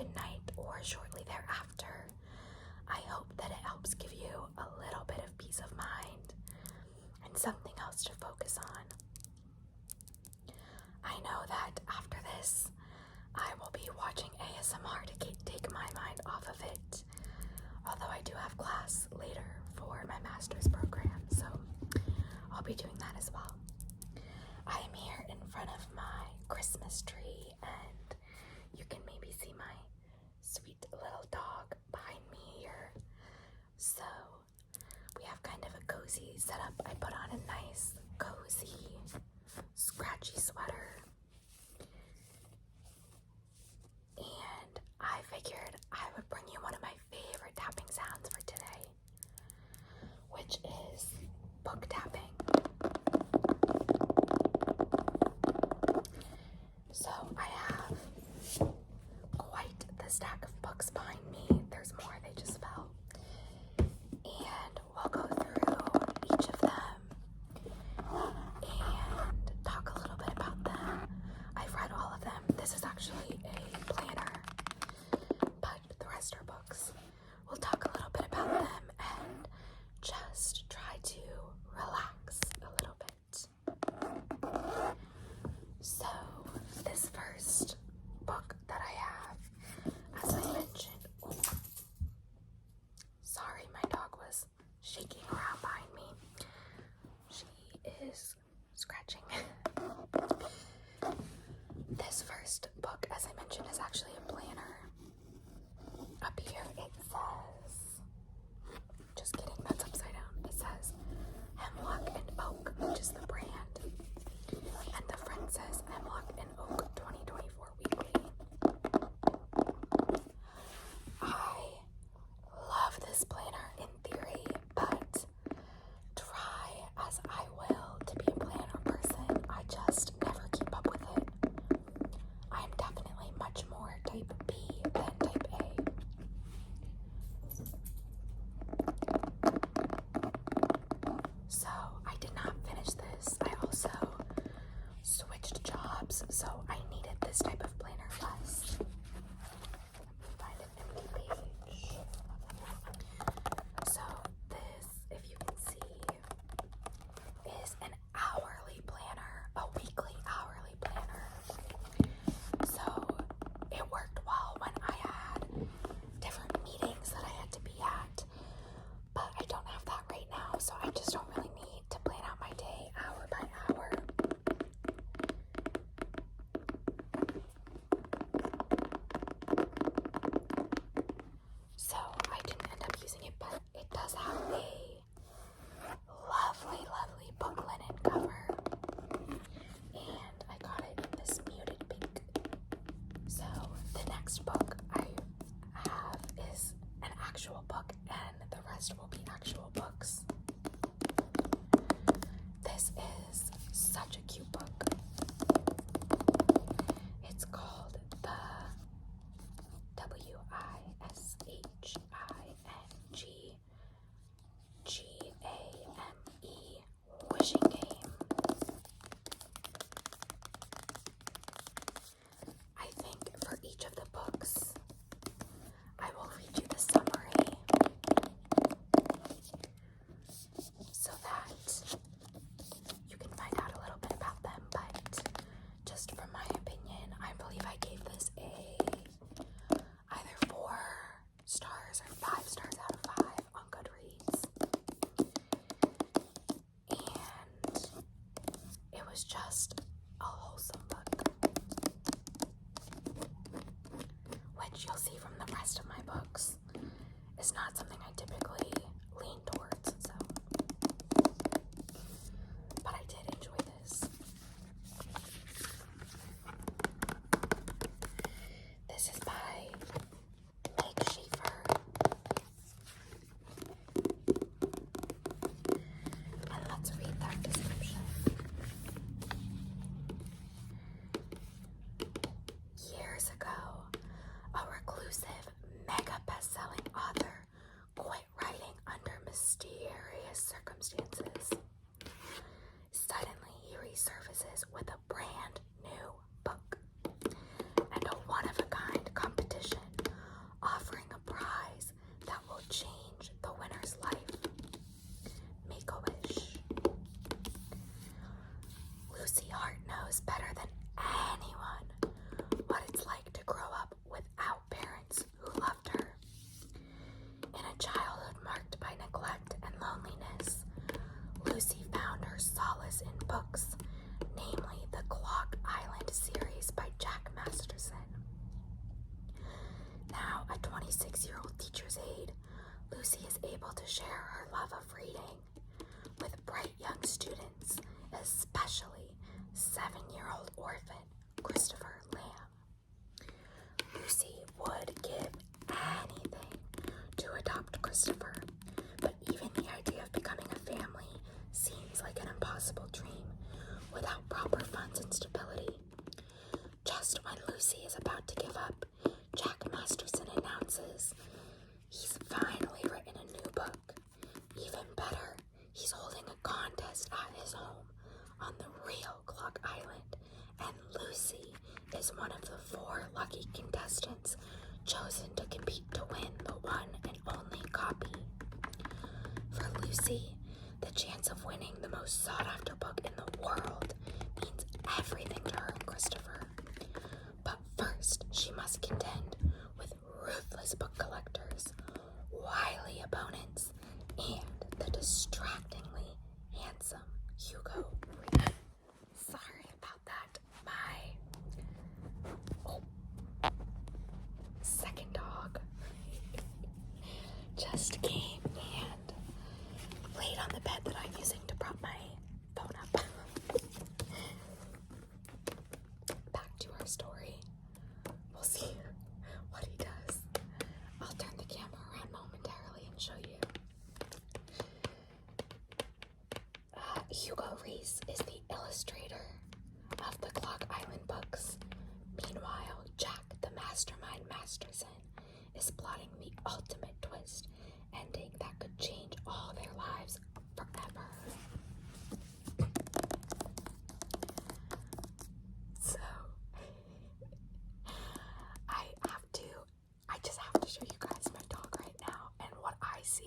election night or shortly thereafter, I hope that it helps give you a little bit of peace of mind and something else to focus on. I know that after this, I will be watching ASMR to take my mind off of it, although I do have class later for my master's program, so I'll be doing that as well. I am here in front of my Christmas tree, and you can maybe see my sweet little dog behind me here. So we have kind of a cozy setup. I put on a nice, cozy, scratchy sweater, and I figured I would bring you one of my favorite tapping sounds for today, which is book tapping. So I have quite the stack of books behind me. There's more, they just fell. And we'll go through each of them and talk a little bit about them. I've read all of them. This is actually a planner, but the rest are books. We'll talk a little bit about them and just try to relax a little bit. So this first book that I have, as I mentioned, sorry, my dog was shaking around behind me. She is scratching. This first book, as I mentioned, is actually a planner. Up here it says, just kidding, that's upside down. It says Hemlock and Oak, which is the brand. And the front says Hemlock and Oak 2024 Weekly. I love this planner in theory, but try as I will to be a planner person, I just never keep up with it. I am definitely much more type B than type A. So I did not finish this. I also switched jobs, so I needed this type of planner less. Find an empty page. So this, if you can see, is an hourly planner, a weekly hourly planner. So it worked well when I had different meetings that I had to be at, but I don't have that right now, so I just don't really need to plan out my day hour by hour. So I didn't end up using it, but it does have a lovely, lovely book linen cover, and I got it in this muted pink. So the next book I have is an actual book, and the rest will be actual books. This is such a cute book. It's called the WISHINGGAME Wishing Game. I think for each of the books, I will read you the summary so that you can find out a little bit about them, but just from my opinion, I believe I gave this either 4 stars or 5 stars out of 5 on Goodreads. And it was just a wholesome book, which you'll see from the rest of my books is not something I typically lean towards, so. But I did enjoy this. This is by Meg Schaefer. And let's read that description. Years ago, a reclusive, mega best-selling author quit writing under mysterious circumstances. Suddenly, he resurfaces with a brand new book and a one-of-a-kind competition to share her love of reading with bright young students, especially 7-year-old orphan Christopher Lamb. Lucy would give anything to adopt Christopher, but even the idea of becoming a family seems like an impossible dream without proper funds and stability. Just when Lucy is about to give up, Jack Masterson announces he's finally written a new book. Even better, he's holding a contest at his home on the real Clock Island, and Lucy is one of the 4 lucky contestants chosen to compete to win the one and only copy. For Lucy, the chance of winning the most sought-after book in the world means everything to her and Christopher. But first, she must contend with ruthless book collectors, wily opponents, and the distractingly handsome Hugo Reese. Sorry about that. My second dog just came and laid on the bed that I'm using to prop my phone up. Back to our story. We'll see what he does. I'll turn the camera around momentarily and show you. Hugo Reese is the illustrator of the Clock Island books. Meanwhile, Jack the Mastermind Masterson is plotting the ultimate twist, ending that could change all their lives forever. So, I just have to show you guys my dog right now and what I see.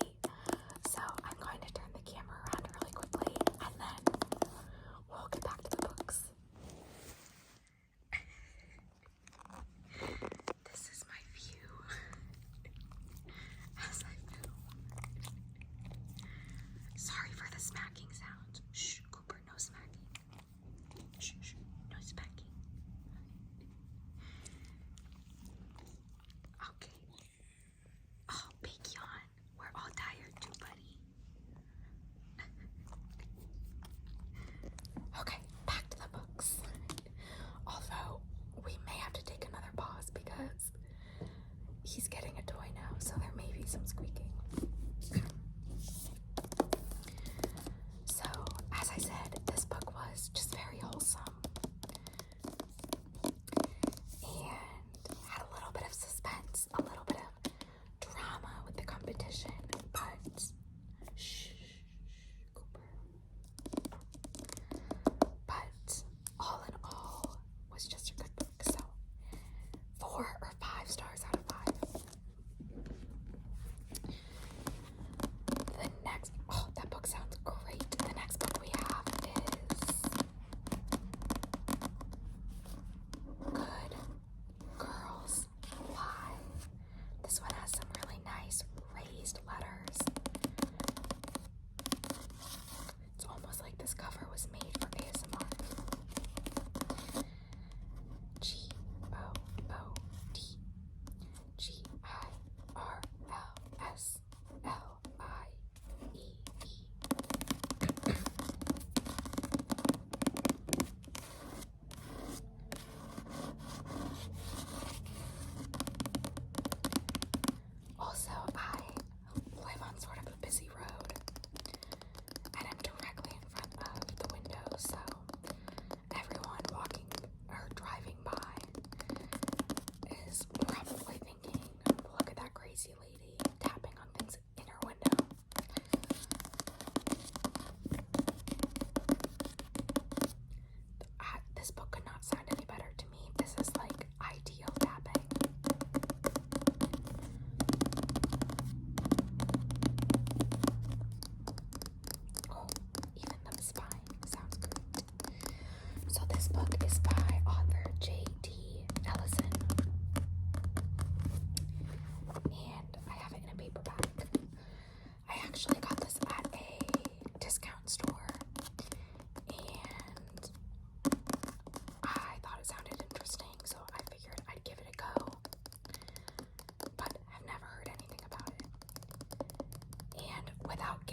So I'm going to turn the camera around really quickly and then we'll get back to the books. This is my view as I film. Sorry for the smacking sound. Shh, Cooper, no smacking. Shh, shh, no smacking. Okay. Oh, big yawn. We're all tired too, buddy. Okay, back to the books. Although, we may have to take another pause because he's getting a toy now, so there may be some squeaking. So, as I said, this book was just very wholesome and had a little bit of suspense, a little bit of drama with the competition, but shh, Cooper. But all in all, was just a good book. So 4 or 5 stars out of 5.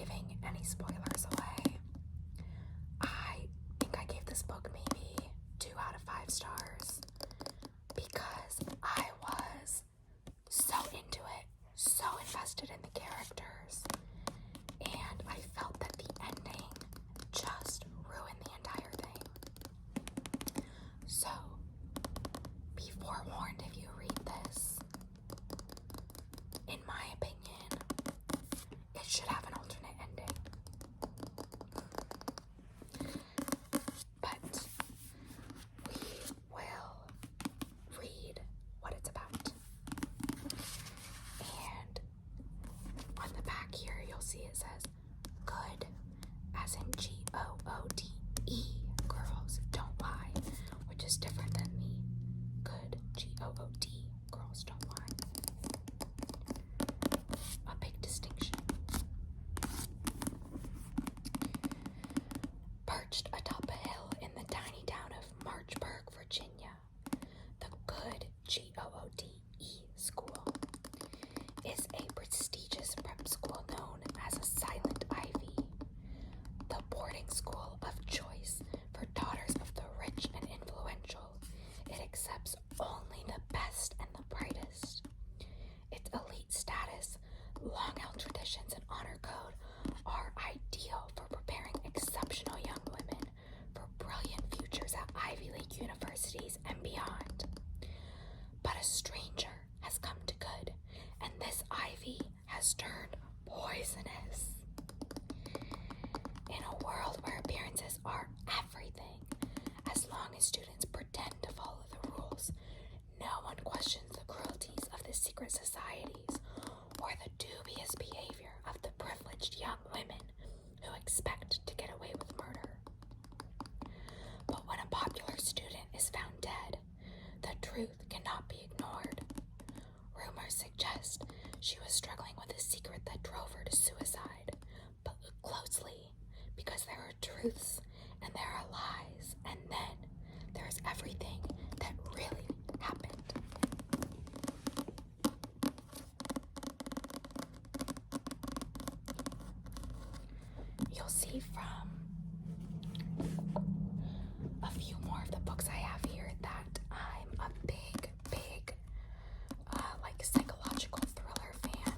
giving any spoilers away, I think I gave this book maybe 2 out of 5 stars because I was so into it, so invested in the characters, and I felt that the ending just ruined the entire thing. So, be forewarned if you read this. In my opinion, it should have an alternate ending. But we will read what it's about. And on the back here, you'll see it says, good, as in G-O-O-D-E, girls don't lie, which is different than the good, G-O-O-D, girls don't lie. A big distinction. Perched atop a hill in the tiny town of Marchburg, Virginia, the good, G-O-O-D-E school is a prestigious prep school known as a Silent Ivy, the boarding school of choice for daughters of the rich and influential. It accepts only the best and the brightest. Its elite status, long-held traditions, and honor code are ideal for preparing exceptional young women for brilliant futures at Ivy League universities and beyond. But a stranger has come to good, and this ivy has turned poisonous. In a world where appearances are everything, as long as students pretend to follow the rules, no one questions the cruelties of the secret societies or the dubious behavior of the privileged young women who expect to get away with murder. But when a popular student is found dead, the truth cannot be ignored. Rumors suggest she was struggling with a secret that drove her to suicide, but look closely, because there are truths and there are lies, and then there's everything that really happened. You'll see from a few more of the books I have here that I'm a big psychological thriller fan.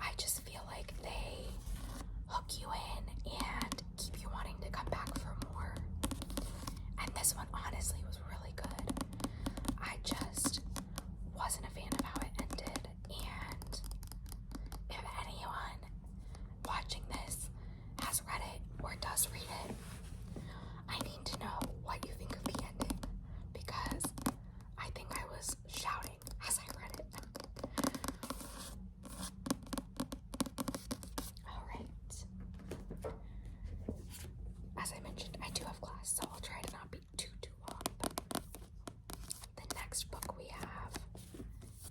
I just feel like they hook you in and keep you wanting to come back for more. And this one honestly was really good. I just wasn't a fan of how it ended, and if anyone watching this has read it or does read it, I need to know what you think of the ending, because I think I was shouting as I read it. Alright. As I mentioned, I do have class, so I'll try to not be too long, but the next book we have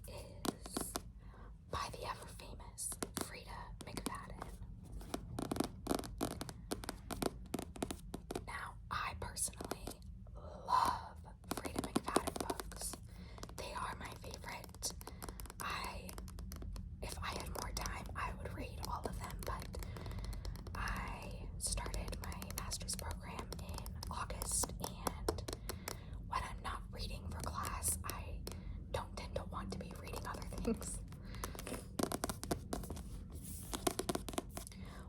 is by the ever-famous Frida McFadden. Now, I personally love Frida McFadden books. They are my favorite. If I had more time, I would read all of them, but I started my master's program in August, and when I'm not reading for class, I don't tend to want to be reading other things.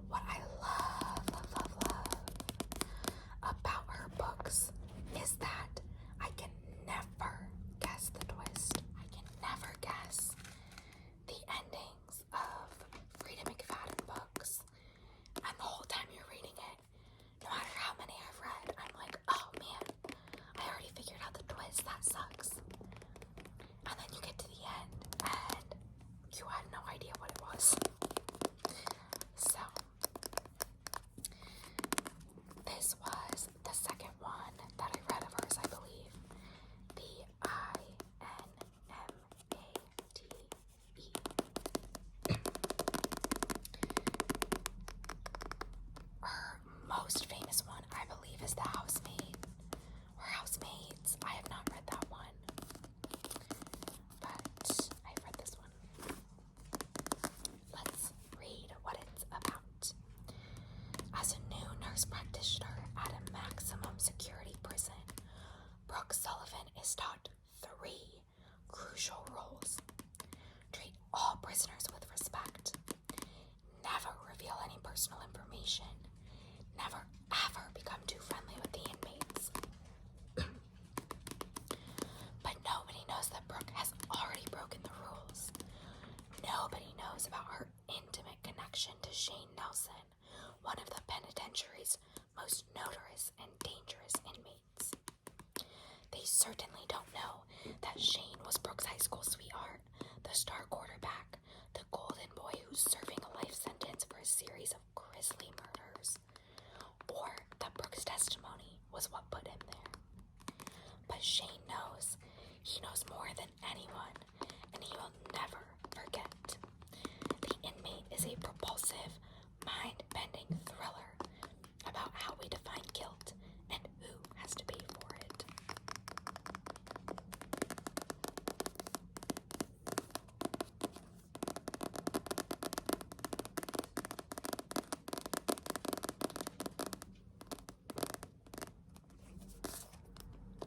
What I love about her books is that I can never guess the twist. I can never guess the endings of Frida McFadden books. And the whole time you're reading it, no matter how many I've read, I'm like, oh man, I already figured out the twist, that sucks. And then you get to the end, and knows about her intimate connection to Shane Nelson, one of the penitentiary's most notorious and dangerous inmates. They certainly don't know that Shane was Brooke's high school sweetheart, the star quarterback, the golden boy who's serving a life sentence for a series of grisly murders, or that Brooke's testimony was what put him there. But Shane knows. He knows more than anyone, and he will never forget. The Inmate is a propulsive, mind-bending thriller about how we define guilt and who has to pay for it.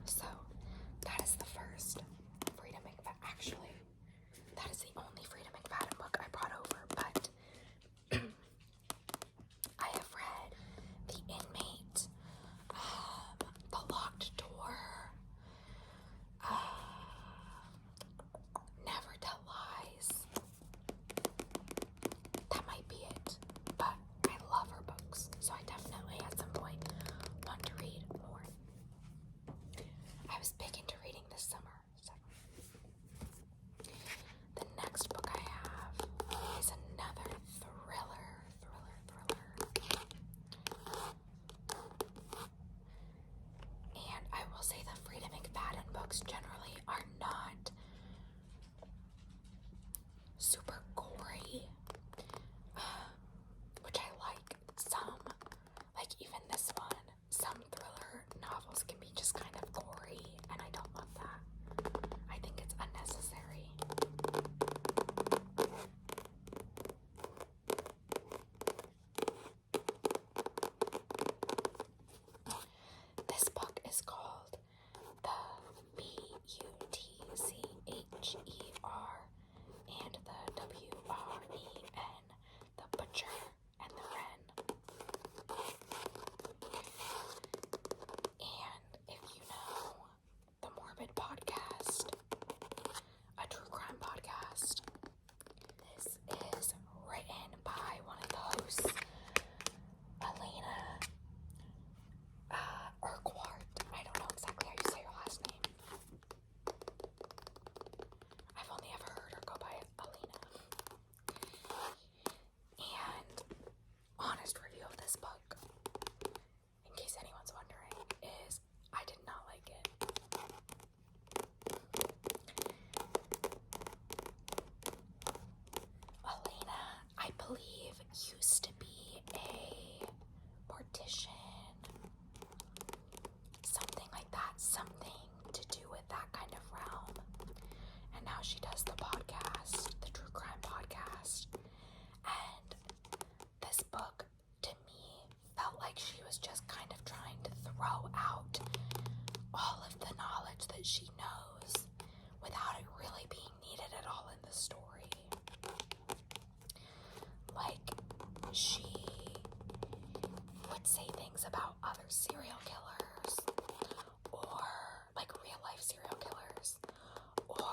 So, that is the first Frida McFadden. Actually, that is the only Frida McFadden book I brought over, but I have read The Inmate, The Locked Door, Never Tell Lies. That might be it, but I love her books, so I definitely at some point want to read more. I was big into reading this summer, so. The next book I have is another thriller. And I will say the Frida McFadden books generally are not super gory, which I like. Some, like even this one, some thriller novels can be just kind of gory, and I don't love that. I think it's unnecessary. This book is called The Butcher and the WREN, The Butcher and the Wren. And if you know the Morbid Podcast, a true crime podcast, this is written by one of the hosts, Elena Urquhart. I don't know exactly how you say her last name. I've only ever heard her go by Elena. And honest review of this book, in case anyone's wondering, is I did not like it. Elena, I believe, used to be a mortician, something like that, something to do with that kind of realm. And now she does the podcast, the true crime podcast. And this book, to me, felt like she was just kind of trying to throw out all of the knowledge that she knows without it really being needed at all in the story. Like, she would say things about other serial killers, or like real life serial killers, or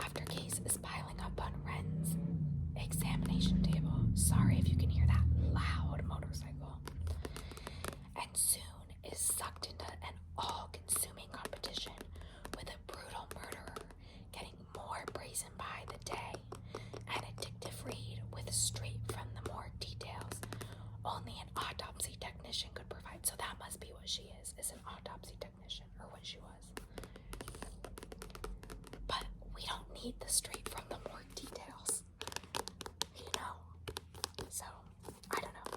after case is piling up on Ren's examination table. Sorry if you can hear that loud motorcycle. And soon is sucked into an all-consuming competition with a brutal murderer getting more brazen by the day, an addictive read with straight from the more details only an autopsy technician could provide. So that must be what she is an autopsy technician, or what she was. But we don't need the straight from the more details, you know? So, I don't know.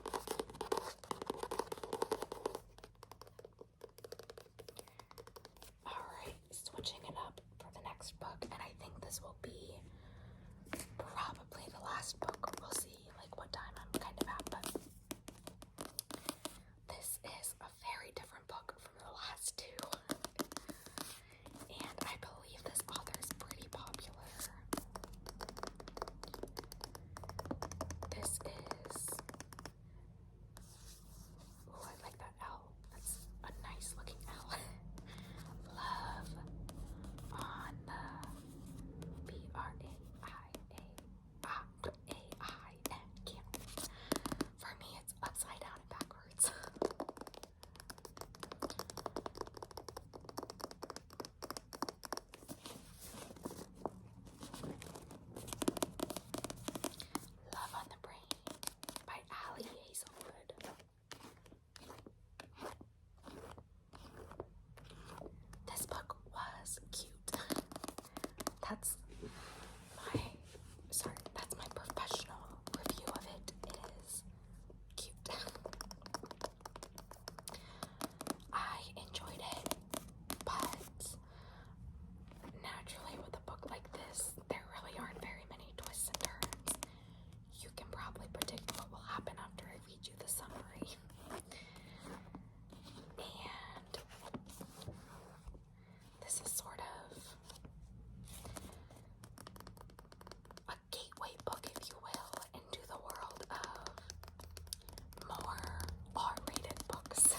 Alright, switching it up for the next book, and I think this will be probably the last book. We'll see like what time I'm kind of at, but this is a very different book from the last two. And I believe this author is pretty popular. This is, oh, I like that L. That's a nice looking L. Love on the B-R-A-I-A-I-N. For me, it's upside down and backwards. Love on the Brain by Ali Hazelwood. This book was cute. That's my professional review of it. It is cute. I enjoyed it, but naturally with a book like this, there really aren't very many twists and turns. You can probably predict what will happen after I read you the summary. And this is sort of a gateway book, if you will, into the world of more R-rated books.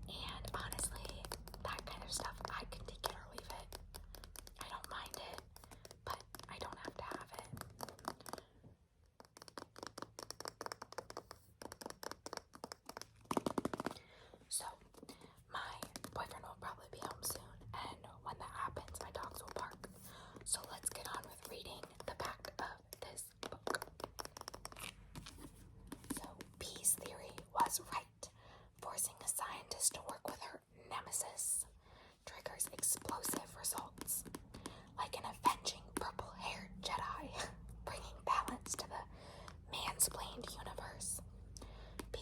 And honestly, that kind of stuff, I can take it or leave it. I don't mind it, but I don't have to have it. So, my boyfriend will probably be home soon, and when that happens, my dogs will bark. So let's get on with reading the back of this book. So, B's theory was right. Forcing a scientist to work with her nemesis triggers explosive results. Like an avenging purple-haired Jedi, bringing balance to the mansplained universe. B.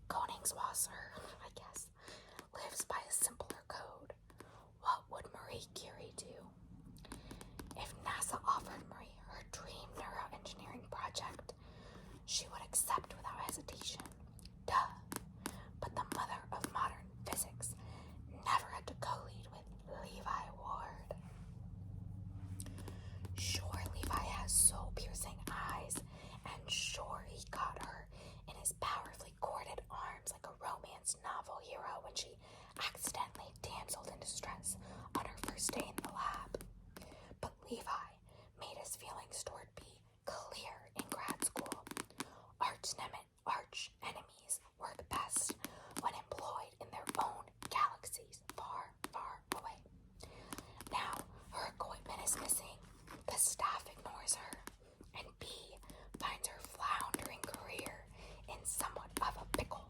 Koningswasser, I guess, lives by a simpler code. What would Marie Curie do? If NASA offered Marie her dream neuroengineering project, she would accept without hesitation. Duh. But the mother of modern physics never had to co-lead with Levi Ward. Sure, Levi has soul-piercing eyes, and sure he caught her in his powerfully corded arms like a romance novel hero when she accidentally damseled in distress on her first day in the lab. But Levi made his feelings toward B clear in grad school. Arch enemies work best when employed in their own galaxies far, far away. Now her equipment is missing, the staff ignores her, and B finds her floundering career in somewhat of a pickle.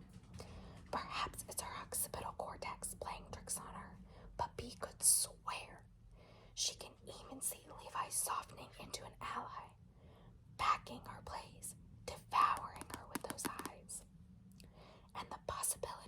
Perhaps it's her occipital cortex playing tricks on her, but B could swear she can even see Levi softening into an ally, backing her plays, devouring her with those eyes. And the possibility